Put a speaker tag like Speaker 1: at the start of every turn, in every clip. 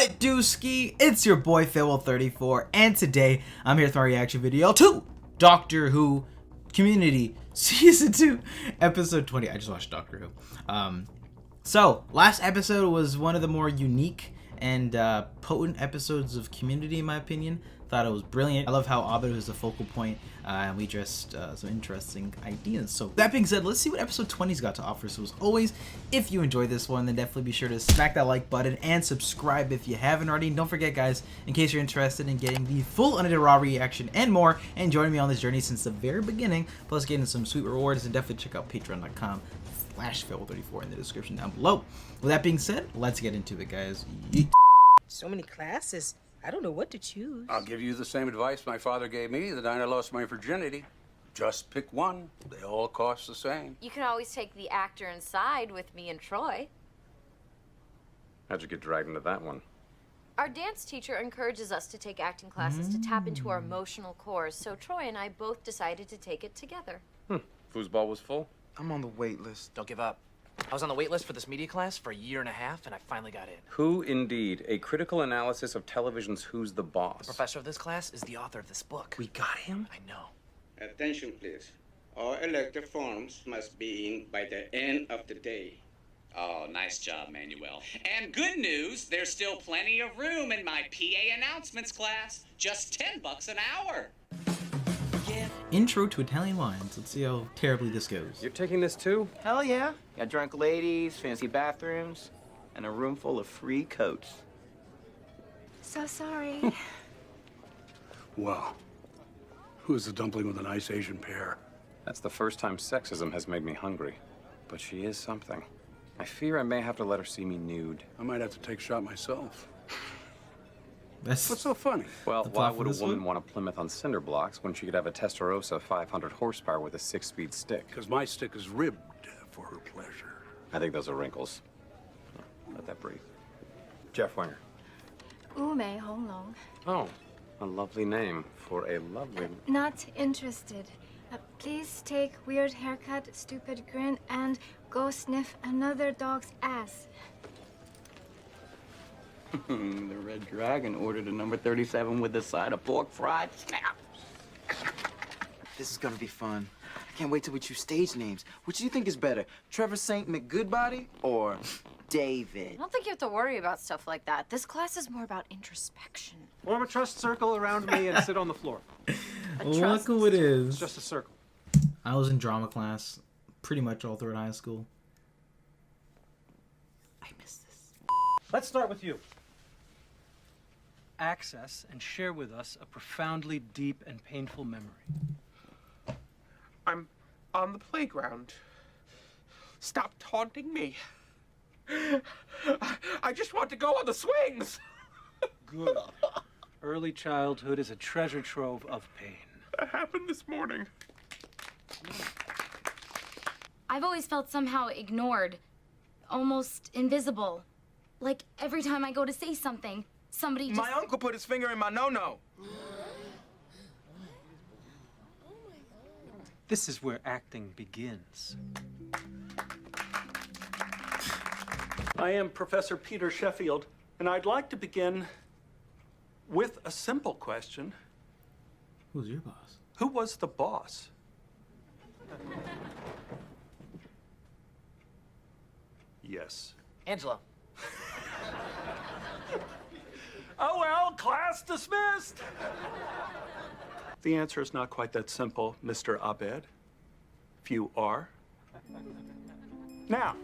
Speaker 1: What it do, ski? It's your boy Farewell34, and today I'm here with my reaction video to Doctor Who Community Season 2, Episode 20. I just watched Doctor Who. So last episode was one of the more unique and potent episodes of Community, in my opinion. Thought it was brilliant. I love how Abed was the focal point, and we addressed some interesting ideas. So that being said, let's see what episode 20's got to offer. So as always, if you enjoyed this one, then definitely be sure to smack that like button and subscribe if you haven't already. And don't forget, guys, in case you're interested in getting the full unedited raw reaction and more, and joining me on this journey since the very beginning, plus getting some sweet rewards, then definitely check out patreon.com/Farewell34 in the description down below. With that being said, let's get into it, guys. Yeet.
Speaker 2: So many classes. I don't know what to choose.
Speaker 3: I'll give you the same advice my father gave me the night I lost my virginity. Just pick one. They all cost the same.
Speaker 4: You can always take the actor inside with me and Troy.
Speaker 5: How'd you get dragged into that one?
Speaker 4: Our dance teacher encourages us to take acting classes to tap into our emotional cores, so Troy and I both decided to take it together.
Speaker 5: Foosball was full?
Speaker 6: I'm on the wait list. Don't give up. I was on the wait list for this media class for a year and a half, and I finally got in.
Speaker 5: Who indeed? A critical analysis of television's Who's the Boss.
Speaker 6: The professor of this class is the author of this book.
Speaker 5: We got him?
Speaker 6: I know.
Speaker 7: Attention, please. All elective forms must be in by the end of the day.
Speaker 8: Oh, nice job, Manuel. And good news, there's still plenty of room in my PA announcements class. Just $10 an hour.
Speaker 1: Intro to Italian wines. Let's see how terribly this goes.
Speaker 5: You're taking this too?
Speaker 9: Hell yeah. Got drunk ladies, fancy bathrooms, and a room full of free coats.
Speaker 4: So sorry.
Speaker 3: Wow. Who's the dumpling with a nice Asian pear?
Speaker 5: That's the first time sexism has made me hungry. But she is something. I fear I may have to let her see me nude.
Speaker 3: I might have to take a shot myself.
Speaker 1: That's
Speaker 3: What's so funny?
Speaker 5: Well,
Speaker 1: The
Speaker 5: why
Speaker 1: plot for
Speaker 5: would a
Speaker 1: this
Speaker 5: woman
Speaker 1: one?
Speaker 5: want a Plymouth on cinder blocks when she could have a Testarossa 500 horsepower with a 6-speed stick?
Speaker 3: Because my stick is ribbed for her pleasure.
Speaker 5: I think those are wrinkles. Let that breathe. Jeff Winger.
Speaker 10: Ume Honglong.
Speaker 5: Oh, a lovely name for a lovely...
Speaker 10: Not interested. Please take weird haircut, stupid grin, and go sniff another dog's ass.
Speaker 9: The Red Dragon ordered a number 37 with a side of pork fried snap.
Speaker 6: This is gonna be fun. I can't wait till we choose stage names. Which do you think is better, Trevor St. McGoodbody or David?
Speaker 4: I don't think you have to worry about stuff like that. This class is more about introspection.
Speaker 11: Form a trust circle around me and sit on the floor.
Speaker 1: Look who it is.
Speaker 11: It's just a circle.
Speaker 1: I was in drama class pretty much all throughout high school. I miss this.
Speaker 11: Let's start with you. Access and share with us a profoundly deep and painful memory.
Speaker 12: I'm on the playground. Stop taunting me. I just want to go on the swings.
Speaker 11: Good. Early childhood is a treasure trove of pain.
Speaker 12: That happened this morning.
Speaker 4: I've always felt somehow ignored, almost invisible. Like every time I go to say something, somebody just...
Speaker 9: My uncle put his finger in my no-no.
Speaker 11: This is where acting begins.
Speaker 13: I am Professor Peter Sheffield, and I'd like to begin with a simple question.
Speaker 1: Who's your boss?
Speaker 13: Who was the boss? Yes.
Speaker 6: Angela.
Speaker 13: Oh, well, class dismissed. The answer is not quite that simple, Mr. Abed. If you are. Now,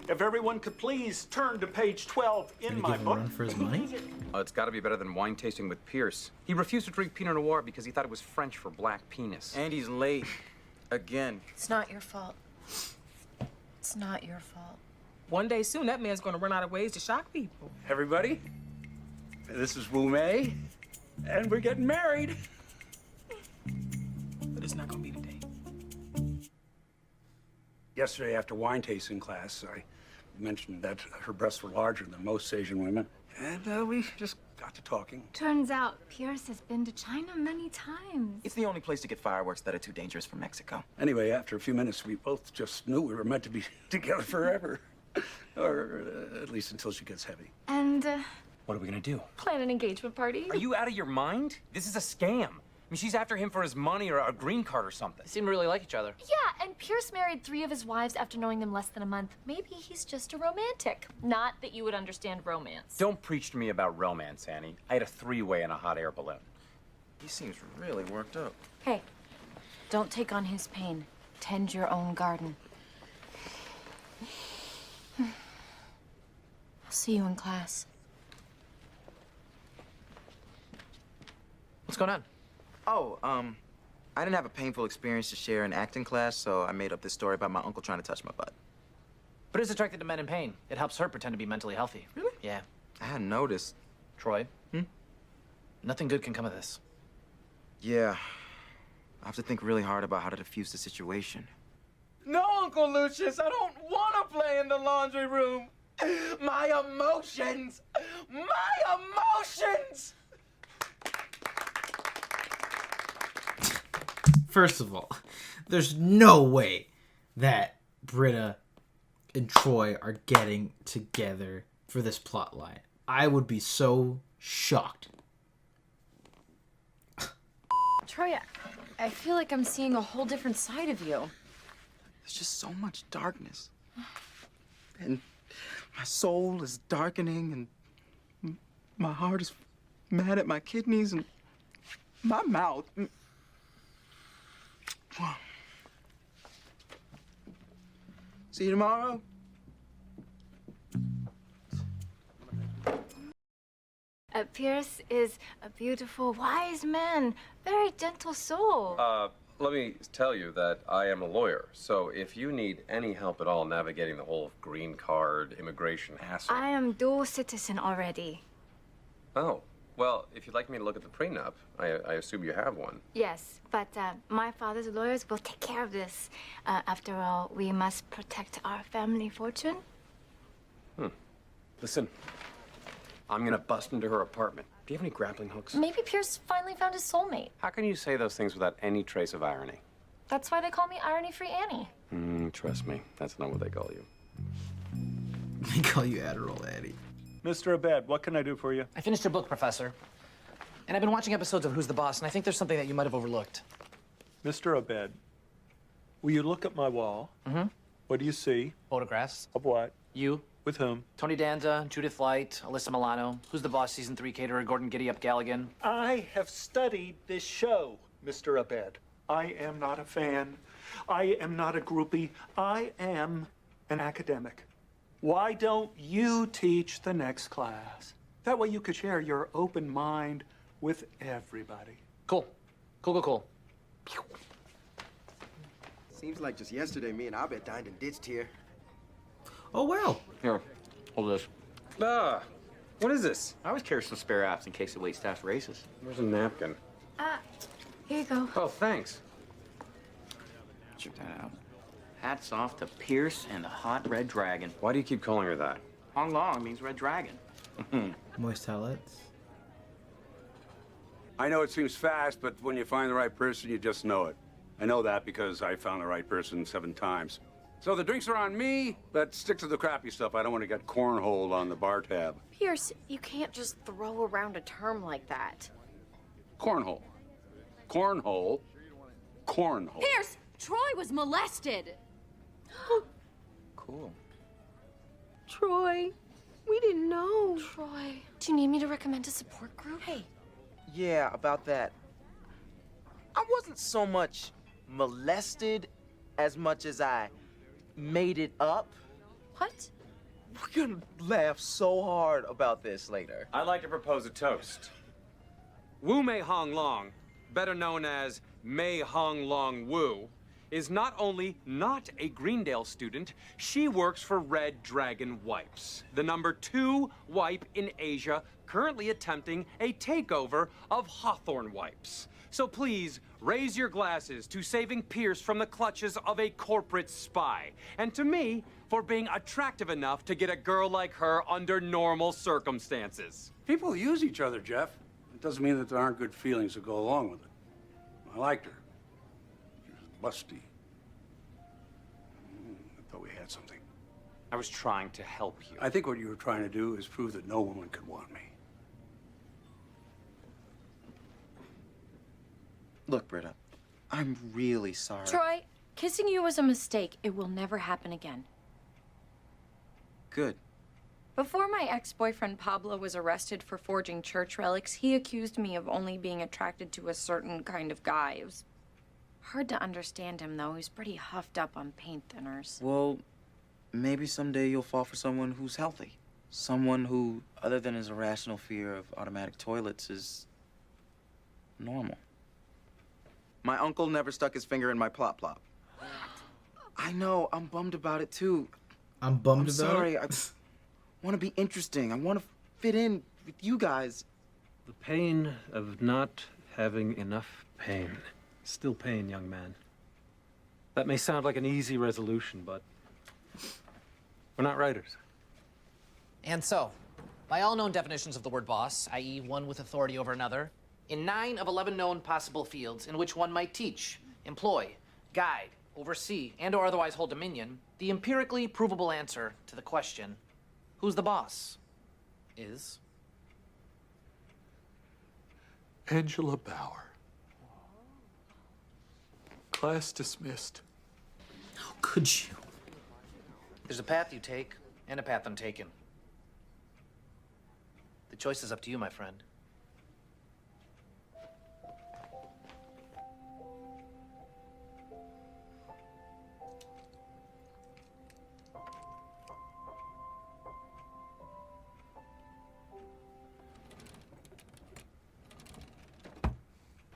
Speaker 13: if everyone could please turn to page 12 in
Speaker 1: Gonna
Speaker 13: my
Speaker 1: give him a
Speaker 13: book.
Speaker 1: run for his money?
Speaker 5: Oh, it's got to be better than wine tasting with Pierce. He refused to drink Pinot Noir because he thought it was French for black penis.
Speaker 6: And he's late. Again.
Speaker 2: It's not your fault. It's not your fault.
Speaker 12: One day soon, that man's gonna run out of ways to shock people.
Speaker 3: Everybody, this is Wu Mei, and we're getting married.
Speaker 12: But it's not gonna be today.
Speaker 3: Yesterday, after wine tasting class, I mentioned that her breasts were larger than most Asian women, and we just got to talking.
Speaker 10: Turns out Pierce has been to China many times.
Speaker 9: It's the only place to get fireworks that are too dangerous for Mexico.
Speaker 3: Anyway, after a few minutes, we both just knew we were meant to be together forever. Or at least until she gets heavy.
Speaker 10: And
Speaker 5: What are we gonna do?
Speaker 2: Plan an engagement party.
Speaker 5: Are you out of your mind? This is a scam. I mean, she's after him for his money or a green card or something.
Speaker 9: They seem to really like each other.
Speaker 2: Yeah, and Pierce married 3 of his wives after knowing them less than a month. Maybe he's just a romantic. Not that you would understand romance.
Speaker 5: Don't preach to me about romance, Annie. I had a 3-way in a hot air balloon.
Speaker 6: He seems really worked up.
Speaker 2: Hey, don't take on his pain. Tend your own garden. I'll see you in class.
Speaker 9: What's going on?
Speaker 6: Oh, I didn't have a painful experience to share in acting class, so I made up this story about my uncle trying to touch my butt.
Speaker 9: But it's attracted to men in pain. It helps her pretend to be mentally healthy.
Speaker 6: Really?
Speaker 9: Yeah.
Speaker 6: I hadn't noticed.
Speaker 9: Troy? Nothing good can come of this.
Speaker 6: Yeah. I have to think really hard about how to diffuse the situation.
Speaker 12: No, Uncle Lucius, I don't want to play in the laundry room. My emotions! My emotions!
Speaker 1: First of all, there's no way that Britta and Troy are getting together for this plot line. I would be so shocked.
Speaker 2: Troy, I feel like I'm seeing a whole different side of you.
Speaker 6: There's just so much darkness. And my soul is darkening, and my heart is mad at my kidneys, and my mouth. See you tomorrow.
Speaker 10: Pierce is a beautiful, wise man, very gentle soul.
Speaker 5: Let me tell you that I am a lawyer, so if you need any help at all navigating the whole green card, immigration hassle...
Speaker 10: I am dual citizen already.
Speaker 5: Oh, well, if you'd like me to look at the prenup, I assume you have one.
Speaker 10: Yes, but my father's lawyers will take care of this. After all, we must protect our family fortune.
Speaker 5: Listen, I'm gonna bust into her apartment. Do you have any grappling hooks?
Speaker 2: Maybe Pierce finally found his soulmate.
Speaker 5: How can you say those things without any trace of irony?
Speaker 2: That's why they call me Irony-Free Annie.
Speaker 5: Trust me, that's not what they call you.
Speaker 1: They call you Adderall Addy.
Speaker 13: Mr. Abed, what can I do for you?
Speaker 9: I finished your book, Professor. And I've been watching episodes of Who's the Boss, and I think there's something that you might have overlooked.
Speaker 13: Mr. Abed, will you look at my wall?
Speaker 9: Mm-hmm.
Speaker 13: What do you see?
Speaker 9: Photographs.
Speaker 13: Of what?
Speaker 9: You.
Speaker 13: With whom?
Speaker 9: Tony Danza, Judith Light, Alyssa Milano, Who's the Boss Season 3 caterer, Gordon Giddy-Up Galligan.
Speaker 13: I have studied this show, Mr. Abed. I am not a fan. I am not a groupie. I am an academic. Why don't you teach the next class? That way you could share your open mind with everybody.
Speaker 9: Cool. Cool.
Speaker 14: Seems like just yesterday me and Abed dined and ditched here.
Speaker 1: Oh, wow.
Speaker 9: Here, hold this.
Speaker 5: What is this?
Speaker 9: I always carry some spare apps in case the waitstaff races.
Speaker 5: Where's a napkin?
Speaker 10: Here you go.
Speaker 5: Oh, thanks.
Speaker 9: Check that out. Hats off to Pierce and the Hot Red Dragon.
Speaker 5: Why do you keep calling her that?
Speaker 9: Hong Long means Red Dragon.
Speaker 1: Moist towelettes.
Speaker 3: I know it seems fast, but when you find the right person, you just know it. I know that because I found the right person 7 times. So the drinks are on me, but stick to the crappy stuff. I don't want to get cornholed on the bar tab.
Speaker 2: Pierce, you can't just throw around a term like that.
Speaker 3: Cornhole. Cornhole. Cornhole.
Speaker 15: Pierce, Troy was molested.
Speaker 9: Cool.
Speaker 15: Troy, we didn't know.
Speaker 2: Troy, do you need me to recommend a support group? Hey.
Speaker 6: Yeah, about that. I wasn't so much molested as much as I made it up.
Speaker 2: What?
Speaker 6: We're gonna laugh so hard about this later.
Speaker 5: I'd like to propose a toast. Wu Mei Hong Long, better known as Mei Hong Long Wu, is not only not a Greendale student, she works for Red Dragon Wipes, the #2 wipe in Asia, currently attempting a takeover of Hawthorne Wipes. So please, raise your glasses to saving Pierce from the clutches of a corporate spy, and to me, for being attractive enough to get a girl like her under normal circumstances.
Speaker 3: People use each other, Jeff. It doesn't mean that there aren't good feelings that go along with it. I liked her. She was busty. I thought we had something.
Speaker 5: I was trying to help you.
Speaker 3: I think what you were trying to do is prove that no woman could want me.
Speaker 6: Look, Britta, I'm really sorry.
Speaker 2: Troy, kissing you was a mistake. It will never happen again.
Speaker 6: Good.
Speaker 2: Before my ex-boyfriend Pablo was arrested for forging church relics, he accused me of only being attracted to a certain kind of guy. It was hard to understand him, though. He was pretty huffed up on paint thinners.
Speaker 6: Well, maybe someday you'll fall for someone who's healthy. Someone who, other than his irrational fear of automatic toilets, is normal. My uncle never stuck his finger in my plop-plop. I know, I'm bummed about it, too.
Speaker 1: I'm bummed about
Speaker 6: sorry.
Speaker 1: it?
Speaker 6: I want to be interesting. I want to fit in with you guys.
Speaker 11: The pain of not having enough pain. Still pain, young man. That may sound like an easy resolution, but we're not writers.
Speaker 16: And so, by all known definitions of the word boss, i.e. one with authority over another, in 9 of 11 known possible fields in which one might teach, employ, guide, oversee, and or otherwise hold dominion, the empirically provable answer to the question, who's the boss, is...
Speaker 13: Angela Bauer. Class dismissed.
Speaker 1: How could you?
Speaker 16: There's a path you take, and a path I'm taking. The choice is up to you, my friend.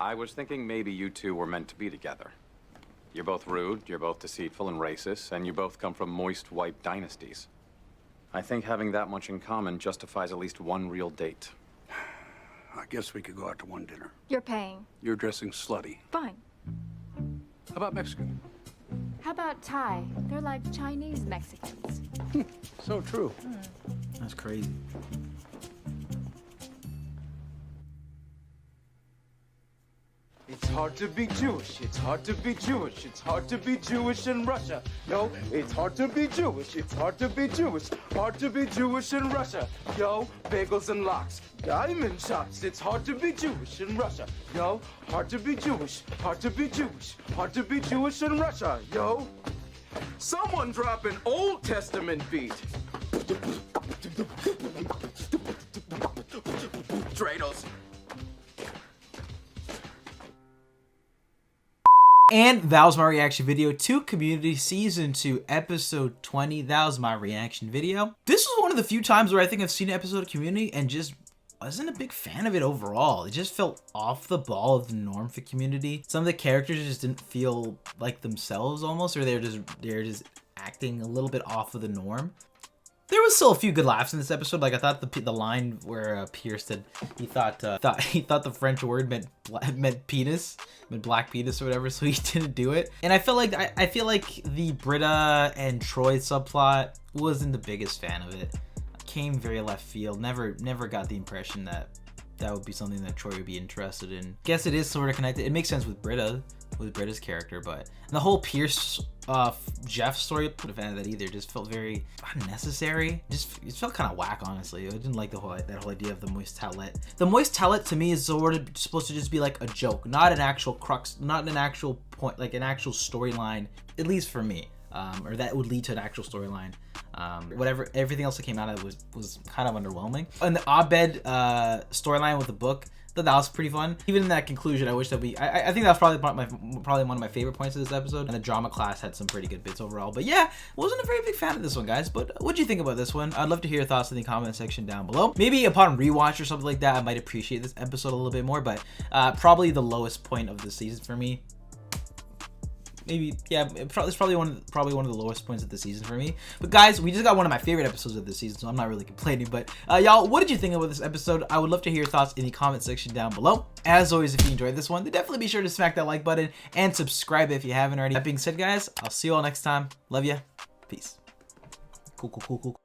Speaker 17: I was thinking maybe you two were meant to be together. You're both rude, you're both deceitful and racist, and you both come from moist white dynasties. I think having that much in common justifies at least one real date.
Speaker 3: I guess we could go out to one dinner.
Speaker 10: You're paying.
Speaker 3: You're dressing slutty.
Speaker 10: Fine.
Speaker 3: How about Mexican?
Speaker 10: How about Thai? They're like Chinese Mexicans.
Speaker 3: So true.
Speaker 1: That's crazy.
Speaker 12: It's hard to be Jewish. It's hard to be Jewish. It's hard to be Jewish in Russia. Yo, it's hard to be Jewish. It's hard to be Jewish. Hard to be Jewish in Russia. Yo, bagels and lox. Diamond shops. It's hard to be Jewish in Russia. Yo, hard to be Jewish. Hard to be Jewish. Hard to be Jewish in Russia. Yo, someone drop an Old Testament beat. Dreidels.
Speaker 1: And that was my reaction video to Community Season 2, Episode 20. That was my reaction video. This was one of the few times where I think I've seen an episode of Community and just wasn't a big fan of it overall. It just felt off the ball of the norm for Community. Some of the characters just didn't feel like themselves almost, or they're just acting a little bit off of the norm. There was still a few good laughs in this episode. Like I thought the line where Pierce said he thought the French word meant penis, meant black penis or whatever, so he didn't do it. And I feel like the Britta and Troy subplot wasn't the biggest fan of it. Came very left field. Never got the impression that would be something that Troy would be interested in. Guess it is sort of connected. It makes sense with Britta's character, but the whole Pierce Jeff story, I'm not a fan of that either. Just felt very unnecessary. It felt kind of whack, honestly. I didn't like that whole idea of the moist towelette. The moist towelette to me is sort of supposed to just be like a joke, not an actual crux, not an actual point, like an actual storyline, at least for me. Or that would lead to an actual storyline. Everything else that came out of it was kind of underwhelming. And the Abed storyline with the book, that was pretty fun. Even in that conclusion, I wish that I think that was probably one of my favorite points of this episode. And the drama class had some pretty good bits overall. But yeah, wasn't a very big fan of this one, guys. But what do you think about this one? I'd love to hear your thoughts in the comment section down below. Maybe upon rewatch or something like that, I might appreciate this episode a little bit more. But probably the lowest point of the season for me. Maybe, yeah, it's probably one of the lowest points of the season for me. But guys, we just got one of my favorite episodes of the season, so I'm not really complaining. But y'all, what did you think about this episode? I would love to hear your thoughts in the comment section down below. As always, if you enjoyed this one, then definitely be sure to smack that like button and subscribe if you haven't already. That being said, guys, I'll see you all next time. Love ya. Peace. Cool.